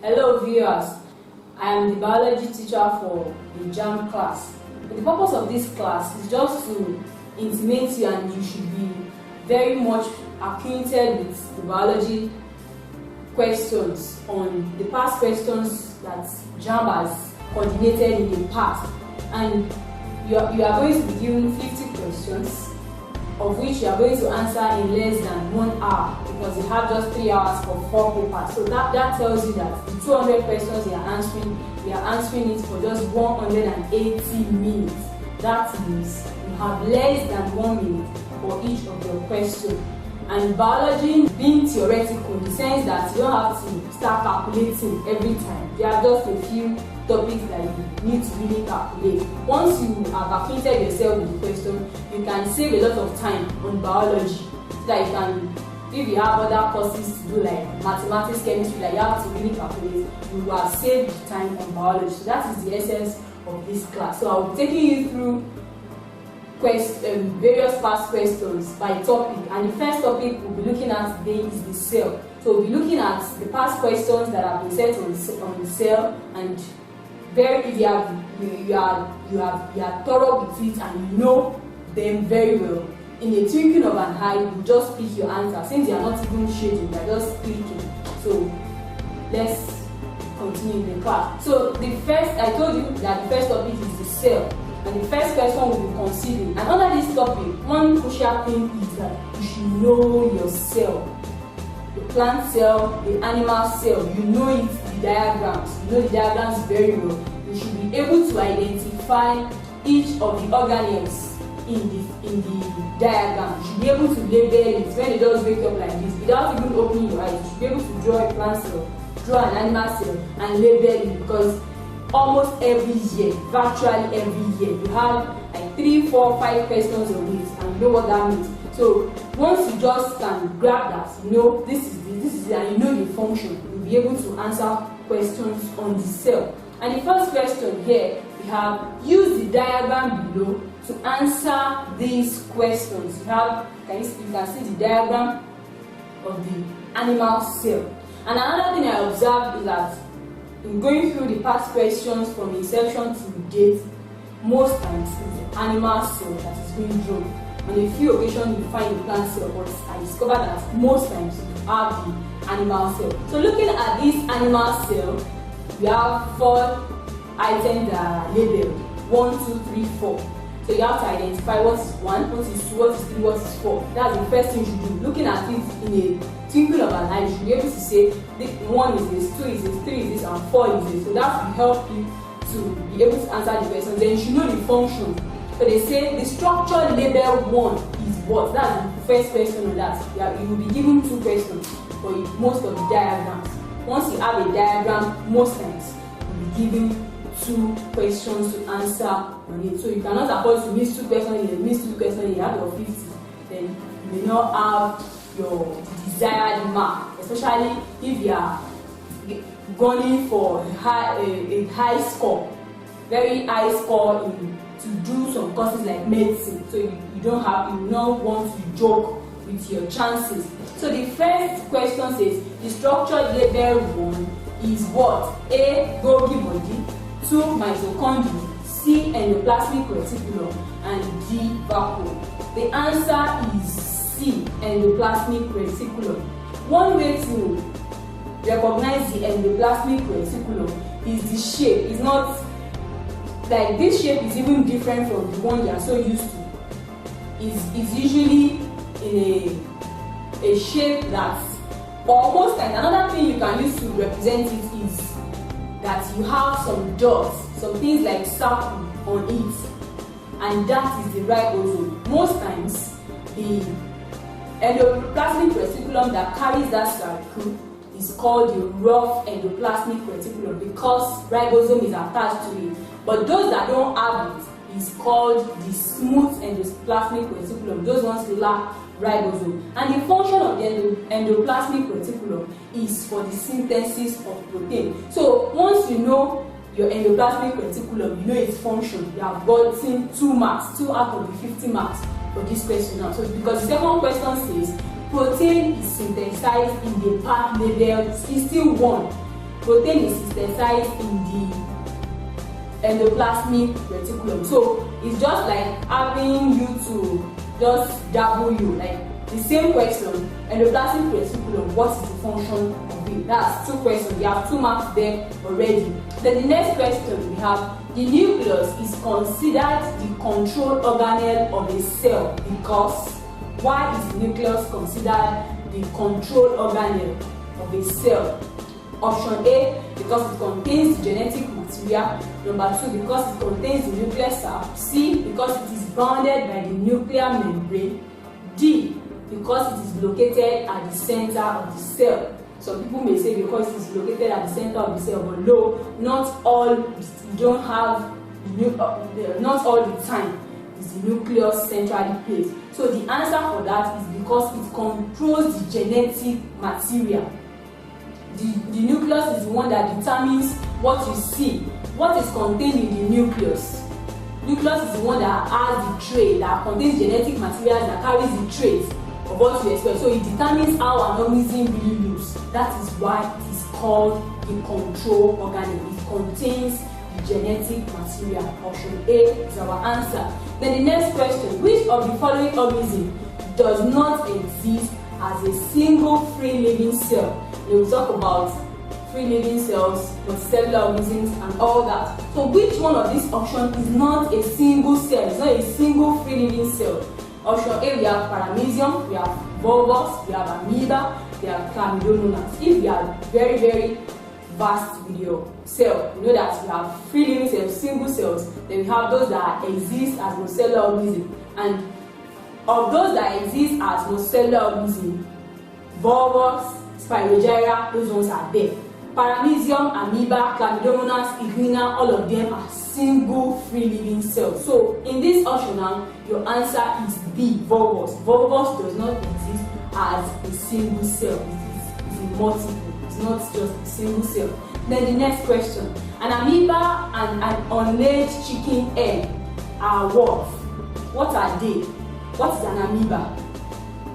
Hello viewers, I am the biology teacher for the JAMB class. The purpose of this class is just to intimate you, and you should be very much acquainted with the biology questions on the past questions that JAMB has coordinated in the past. And you are going to be given 50 questions, of which you are going to answer in less than 1 hour, because you have just 3 hours for 4 papers. So that tells you that the 200 questions you are answering it for just 180 minutes. That means you have less than 1 minute for each of your questions. And biology being theoretical in the sense that you don't have to start calculating every time. There are just a few topics that you need to really calculate. Once you have acquainted yourself with the question, you can save a lot of time on biology, so that you can, if you have other courses to do like mathematics, chemistry, that you have to really calculate, you will have saved time on biology. So that is the essence of this class. So I will be taking you through various past questions by topic, and the first topic we'll be looking at today is the cell. So we'll be looking at the past questions that have been set on the cell, and if you are thorough with it and you know them very well, in a twinkling of an eye you just pick your answer, since you are not even shading, you are just clicking. So let's continue the class. So I told you that the first topic is the cell, and the first question we'll be considering. And under this topic, one crucial thing is that you should know your cell. The plant cell, the animal cell, you know it, the diagrams. You know the diagrams very well. You should be able to identify each of the organelles in the diagram. You should be able to label it when it does wake up like this, without even opening your eyes. You should be able to draw a plant cell, draw an animal cell, and label it, because almost every year, virtually every year, you have like 3, 4, 5 questions on it, and you know what that means. So once you just can grab that, you know this is it, and you know the function, you'll be able to answer questions on the cell. And the first question here, we have use the diagram below to answer these questions. You can see the diagram of the animal cell. And another thing I observed is that in going through the past questions from inception to date, most times it's the animal cell that is being drawn. On a few occasions you find the plant cell, but I discovered that most times you have the animal cell. So looking at this animal cell, we have 4 items that are labeled 1, 2, 3, 4. So you have to identify what is 1, what is 2, what is 3, what is 4. That's the first thing you should do. Looking at it in a twinkle of an eye, you should be able to say 1 is this, 2 is this, 3 is this, and 4 is this. So that will help you to be able to answer the question. Then you should know the function. So they say the structure label 1 is what? That's the first question on that. You will be given 2 questions for most of the diagrams. Once you have a diagram, most times you'll be given 2 questions to answer on it. So you cannot afford to miss 2 questions, you have your 50. Then you may not have your desired mark, especially if you are going for a high score, very high score to do some courses like medicine. So you will not want to joke with your chances. So the first question says the structure label 1 is what? A. Golgi body, 2. Mitochondria, C. Endoplasmic reticulum, and D. vacuole. The answer is C. Endoplasmic reticulum. One way to recognize the endoplasmic reticulum is the shape. It's not like this shape is even different from the one you are so used to. It's usually in a shape that, or most times, another thing you can use to represent it is that you have some dots, some things like circle on it, and that is the ribosome. Most times, the endoplasmic reticulum that carries that circle is called the rough endoplasmic reticulum, because ribosome is attached to it. But those that don't have it is called the smooth endoplasmic reticulum. Those ones lack ribosome. And the function of the endoplasmic reticulum is for the synthesis of protein. So once you know your endoplasmic reticulum, you know its function. You have gotten 2 marks, 2 out of the 50 marks for this question now. So because the second question says protein is synthesized in the part labeled, is still 1. Protein is synthesized in the endoplasmic reticulum. So it's just like having you to just double you, like the same question, endoplasmic reticulum, what is the function of it? That's 2 questions. You have 2 marks there already. Then the next question we have, the nucleus is considered the control organelle of a cell because. Why is the nucleus considered the control organelle of a cell? Option A, because it contains the genetic material. Number 2, because it contains the nuclear sap. C, because it is bounded by the nuclear membrane. D, because it is located at the center of the cell. Some people may say because it is located at the center of the cell, but no, not all. You don't have not all the time is the nucleus centrally placed. So the answer for that is because it controls the genetic material. The nucleus is the one that determines what you see, what is contained in the nucleus. Nucleus is the one that has the trait, that contains genetic materials, that carries the traits of what you expect. So it determines how an organism really looks. That is why it is called the control organelle. It contains the genetic material. Option A is our answer. Then the next question, which of the following organism does not exist as a single free living cell? We will talk about free living cells, multicellular organisms and all that. So which one of these options is not a single cell, it's not a single free living cell? Option A, we have paramecium, we have volvus, we have amoeba, we have chlamydomonas. If we are very, very vast with your cell, you know that we have free living cells, single cells, then we have those that exist as multicellular organisms. And of those that exist as multicellular organisms, volvus, spirogyra, those ones are there. Paramecium, amoeba, chlamydomonas, igrina, all of them are single free living cells. So in this option now, your answer is B, volvus. Volvus does not exist as a single cell. It is a multiple. It's not just a single cell. Then the next question. An amoeba and an unlaid chicken egg are what? What are they? What is an amoeba?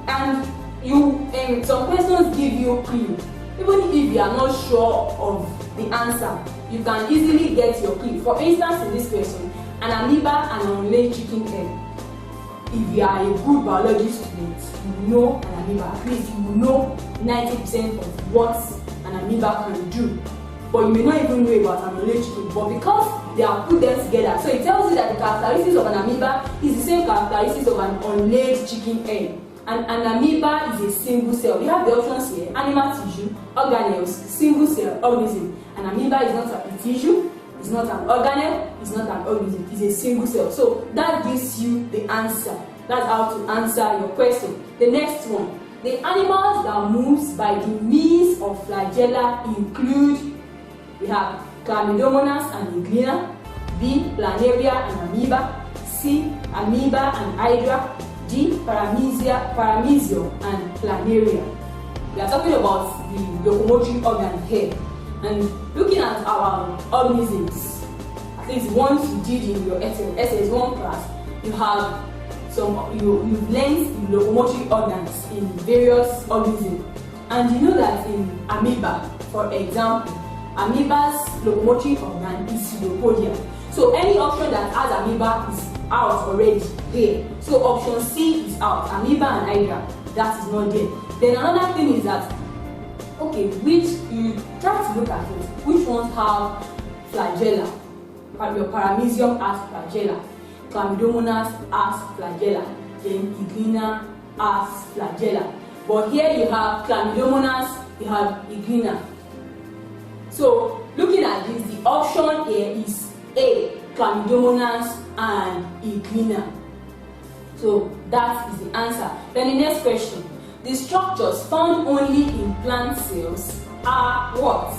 And some questions give you a clue. Even if you are not sure of the answer, you can easily get your clue. For instance, in this question, an amoeba and an unlaid chicken egg. If you are a good biology student, you know an amoeba. At least you know 90% of what an amoeba can do. But you may not even know about an unlaid chicken. But because they are put them together, so it tells you that the characteristics of an amoeba is the same characteristics of an unlaid chicken egg. And an amoeba is a single cell. We have the options here: animal tissue, organelles, single cell, organism. An amoeba is not a tissue, it's not an organelle, it's not an organism, it's a single cell. So that gives you the answer. That's how to answer your question. The next one. The animals that moves by the means of flagella include, we have chlamydomonas and igrina, B, planaria and amoeba, C, amoeba and hydra, D, paramecium and planaria. We are talking about the locomotory organ here. And looking at our organisms, at least once you did in your SS1 class, you have you've learned the locomotory organs in various organisms. And you know that in amoeba, for example, amoeba's locomotory organ is pseudopodia. So any option that has amoeba is out already here. So option C is out. Amoeba and hydra, that is not there. Then another thing is that, okay, which you try to look at it, which ones have flagella? Your paramecium has flagella, chlamydomonas has flagella, then igrina has flagella. But here you have chlamydomonas, you have igrina. So looking at this, the option here is A, chlamydomonas and igrina. So that is the answer. Then the next question. The structures found only in plant cells are what?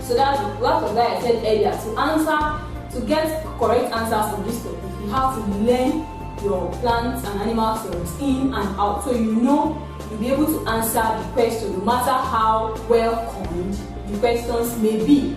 So that's what I said earlier. To get correct answers from this topic, you have to learn your plants and animal cells in and out. So you know you'll be able to answer the question no matter how well coined the questions may be.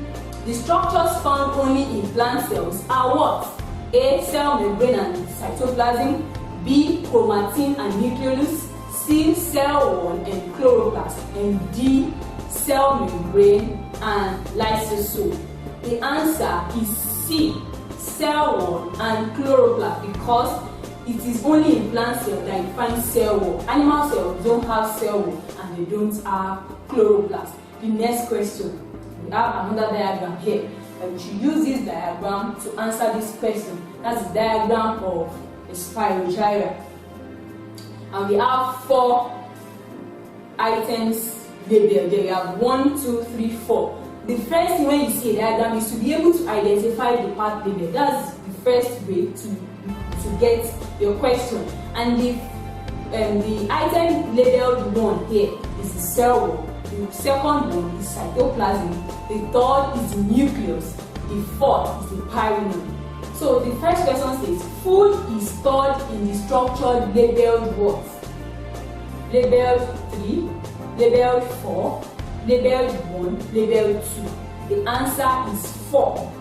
The structures found only in plant cells are what? A. Cell membrane and cytoplasm. B. Chromatin and nucleus. C. Cell wall and chloroplast. And D. Cell membrane and lysosome. The answer is C. Cell wall and chloroplast, because it is only in plant cells that you find cell wall. Animal cells don't have cell wall and they don't have chloroplast. The next question, we have another diagram here, and we should use this diagram to answer this question. That's the diagram of a spirogyra. And we have 4 items labeled. There we have 1, 2, 3, 4. The first thing when you see a diagram is to be able to identify the part labeled. That's the first way to get your question. And the item labeled 1 here is the cell wall. The second one is cytoplasm. The third is the nucleus. The fourth is the pyrenome. So the first question says, food is stored in the structure labeled what? Labeled 3, labeled 4, labeled 1, labeled 2. The answer is 4.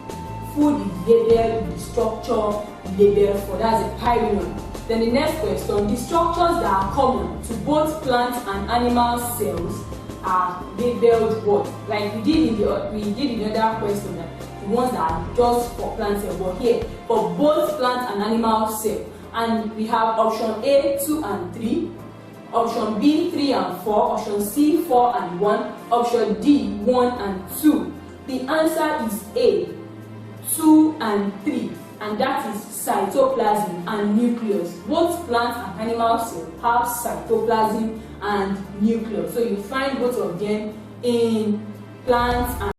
Food is labeled in the structure labeled 4. That's a pyrenome. Then the next question, the structures that are common to both plant and animal cells are labeled what? Like we did in the other question, that the ones that are just for plant cells, but here for both plant and animal cells. And we have option A, 2 and 3, option B, 3 and 4, option C, 4 and 1, option D, 1 and 2. The answer is A, 2 and 3, and that is cytoplasm and nucleus. Both plant and animal cells have cytoplasm and nucleus. So you find both of them in plants and